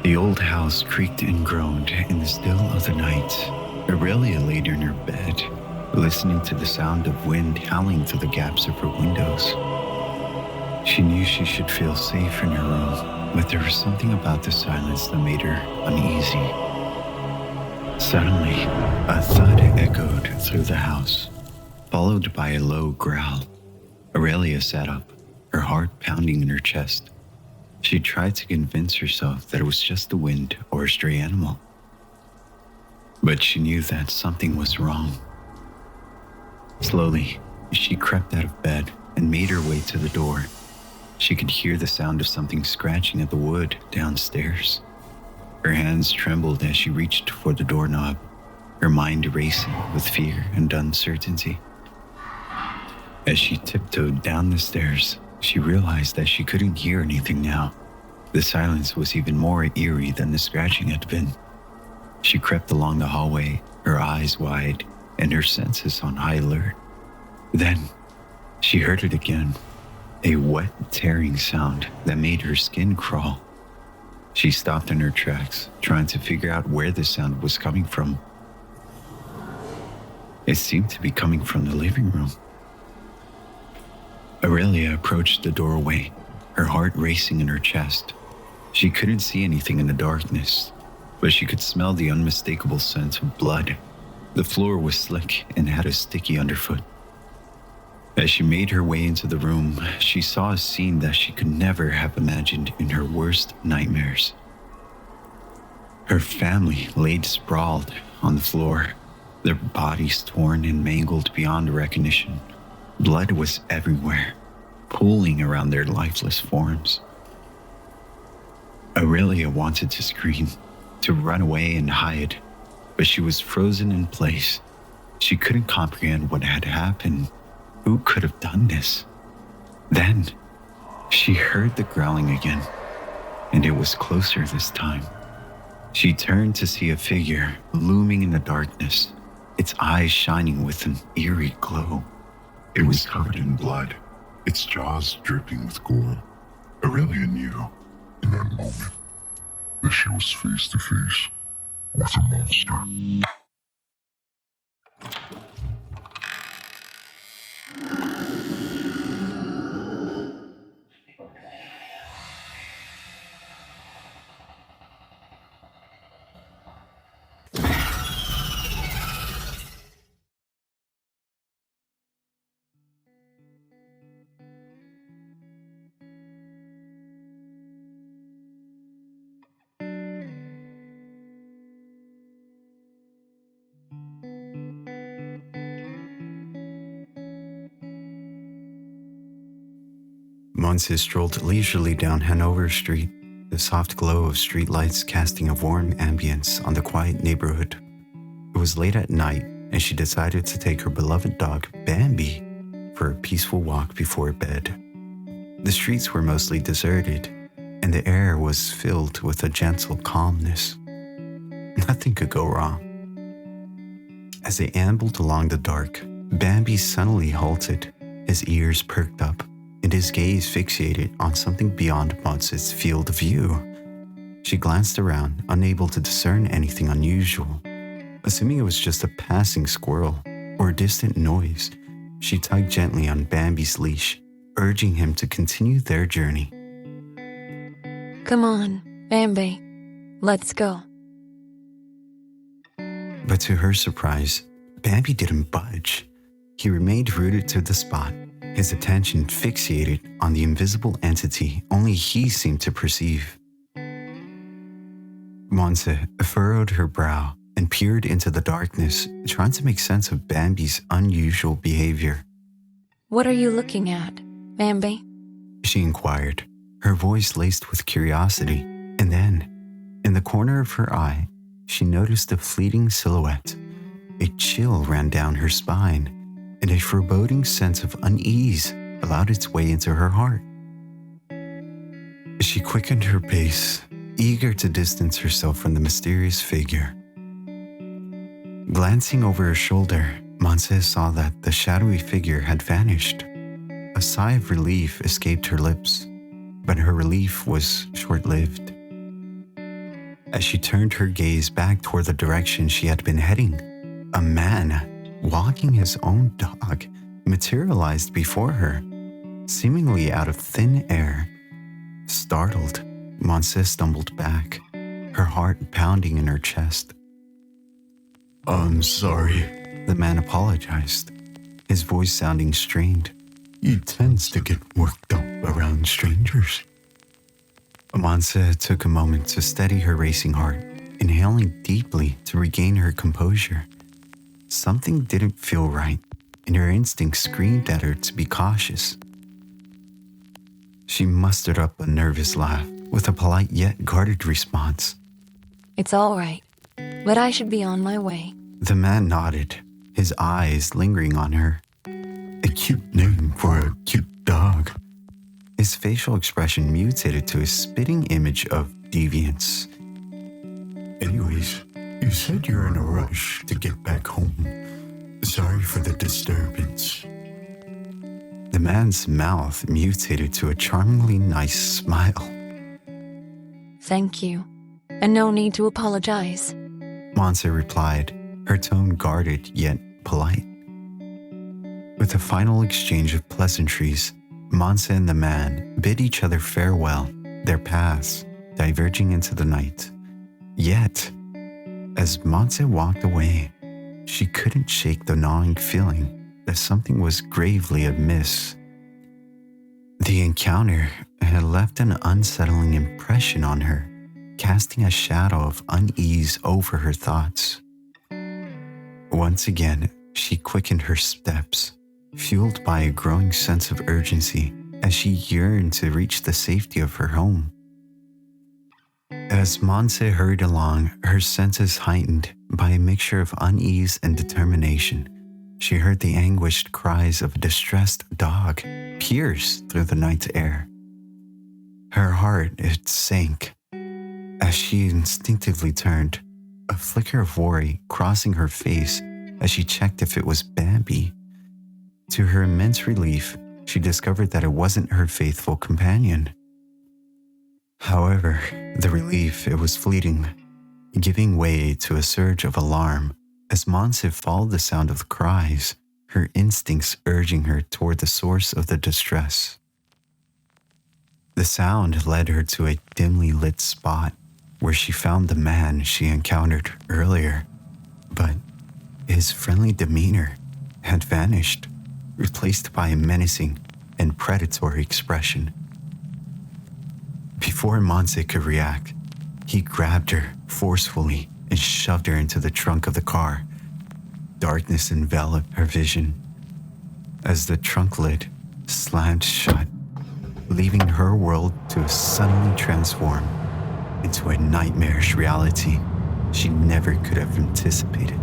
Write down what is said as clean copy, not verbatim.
The old house creaked and groaned in the still of the night. Aurelia laid in her bed, listening to the sound of wind howling through the gaps of her windows. She knew she should feel safe in her room, but there was something about the silence that made her uneasy. Suddenly, a thud echoed through the house, followed by a low growl. Aurelia sat up, her heart pounding in her chest. She tried to convince herself that it was just the wind or a stray animal. But she knew that something was wrong. Slowly, she crept out of bed and made her way to the door. She could hear the sound of something scratching at the wood downstairs. Her hands trembled as she reached for the doorknob, her mind racing with fear and uncertainty. As she tiptoed down the stairs, she realized that she couldn't hear anything now. The silence was even more eerie than the scratching had been. She crept along the hallway, her eyes wide and her senses on high alert. Then, she heard it again, a wet, tearing sound that made her skin crawl. She stopped in her tracks, trying to figure out where the sound was coming from. It seemed to be coming from the living room. Aurelia approached the doorway, her heart racing in her chest. She couldn't see anything in the darkness, but she could smell the unmistakable scent of blood. The floor was slick and had a sticky underfoot. As she made her way into the room, she saw a scene that she could never have imagined in her worst nightmares. Her family laid sprawled on the floor, their bodies torn and mangled beyond recognition. Blood was everywhere, pooling around their lifeless forms. Aurelia wanted to scream, to run away and hide, but she was frozen in place. She couldn't comprehend what had happened. Who could have done this? Then, she heard the growling again, and it was closer this time. She turned to see a figure looming in the darkness, its eyes shining with an eerie glow. It was covered in blood, its jaws dripping with gore. Aurelia knew, in that moment, that she was face to face with a monster. Monse strolled leisurely down Hanover Street, the soft glow of streetlights casting a warm ambience on the quiet neighborhood. It was late at night, and she decided to take her beloved dog, Bambi, for a peaceful walk before bed. The streets were mostly deserted, and the air was filled with a gentle calmness. Nothing could go wrong. As they ambled along the dark, Bambi suddenly halted, his ears perked up, and his gaze fixated on something beyond Monse's field of view. She glanced around, unable to discern anything unusual. Assuming it was just a passing squirrel or a distant noise, she tugged gently on Bambi's leash, urging him to continue their journey. Come on, Bambi. Let's go. But to her surprise, Bambi didn't budge. He remained rooted to the spot, his attention fixated on the invisible entity only he seemed to perceive. Monse furrowed her brow and peered into the darkness, trying to make sense of Bambi's unusual behavior. What are you looking at, Bambi? She inquired, her voice laced with curiosity, and then, in the corner of her eye, she noticed a fleeting silhouette. A chill ran down her spine, and a foreboding sense of unease allowed its way into her heart. She quickened her pace, eager to distance herself from the mysterious figure. Glancing over her shoulder, Monse saw that the shadowy figure had vanished. A sigh of relief escaped her lips, but her relief was short-lived. As she turned her gaze back toward the direction she had been heading, a man, walking his own dog, materialized before her, seemingly out of thin air. Startled, Monse stumbled back, her heart pounding in her chest. I'm sorry, The man apologized, his voice sounding strained. he tends to get worked up around strangers. Monse took a moment to steady her racing heart, inhaling deeply to regain her composure. Something didn't feel right, and her instinct screamed at her to be cautious. She mustered up a nervous laugh with a polite yet guarded response. It's all right, but I should be on my way. The man nodded, his eyes lingering on her. A cute name for a cute dog. His facial expression mutated to a spitting image of deviance. Anyways, you said you're in a rush to get back home. Sorry for the disturbance. The man's mouth mutated to a charmingly nice smile. Thank you. And no need to apologize. Monse replied, her tone guarded yet polite. With a final exchange of pleasantries, Monse and the man bid each other farewell, their paths diverging into the night. Yet, as Monse walked away, she couldn't shake the gnawing feeling that something was gravely amiss. The encounter had left an unsettling impression on her, casting a shadow of unease over her thoughts. Once again, she quickened her steps, fueled by a growing sense of urgency as she yearned to reach the safety of her home. As Monse hurried along, her senses heightened by a mixture of unease and determination. She heard the anguished cries of a distressed dog pierce through the night air. Her heart, it sank as she instinctively turned, a flicker of worry crossing her face as she checked if it was Bambi. To her immense relief, she discovered that it wasn't her faithful companion. However, the relief, it was fleeting, giving way to a surge of alarm as Monse followed the sound of the cries, her instincts urging her toward the source of the distress. The sound led her to a dimly lit spot where she found the man she encountered earlier, but his friendly demeanor had vanished, replaced by a menacing and predatory expression. Before Monse could react, he grabbed her forcefully and shoved her into the trunk of the car. Darkness enveloped her vision as the trunk lid slammed shut, leaving her world to suddenly transform into a nightmarish reality she never could have anticipated.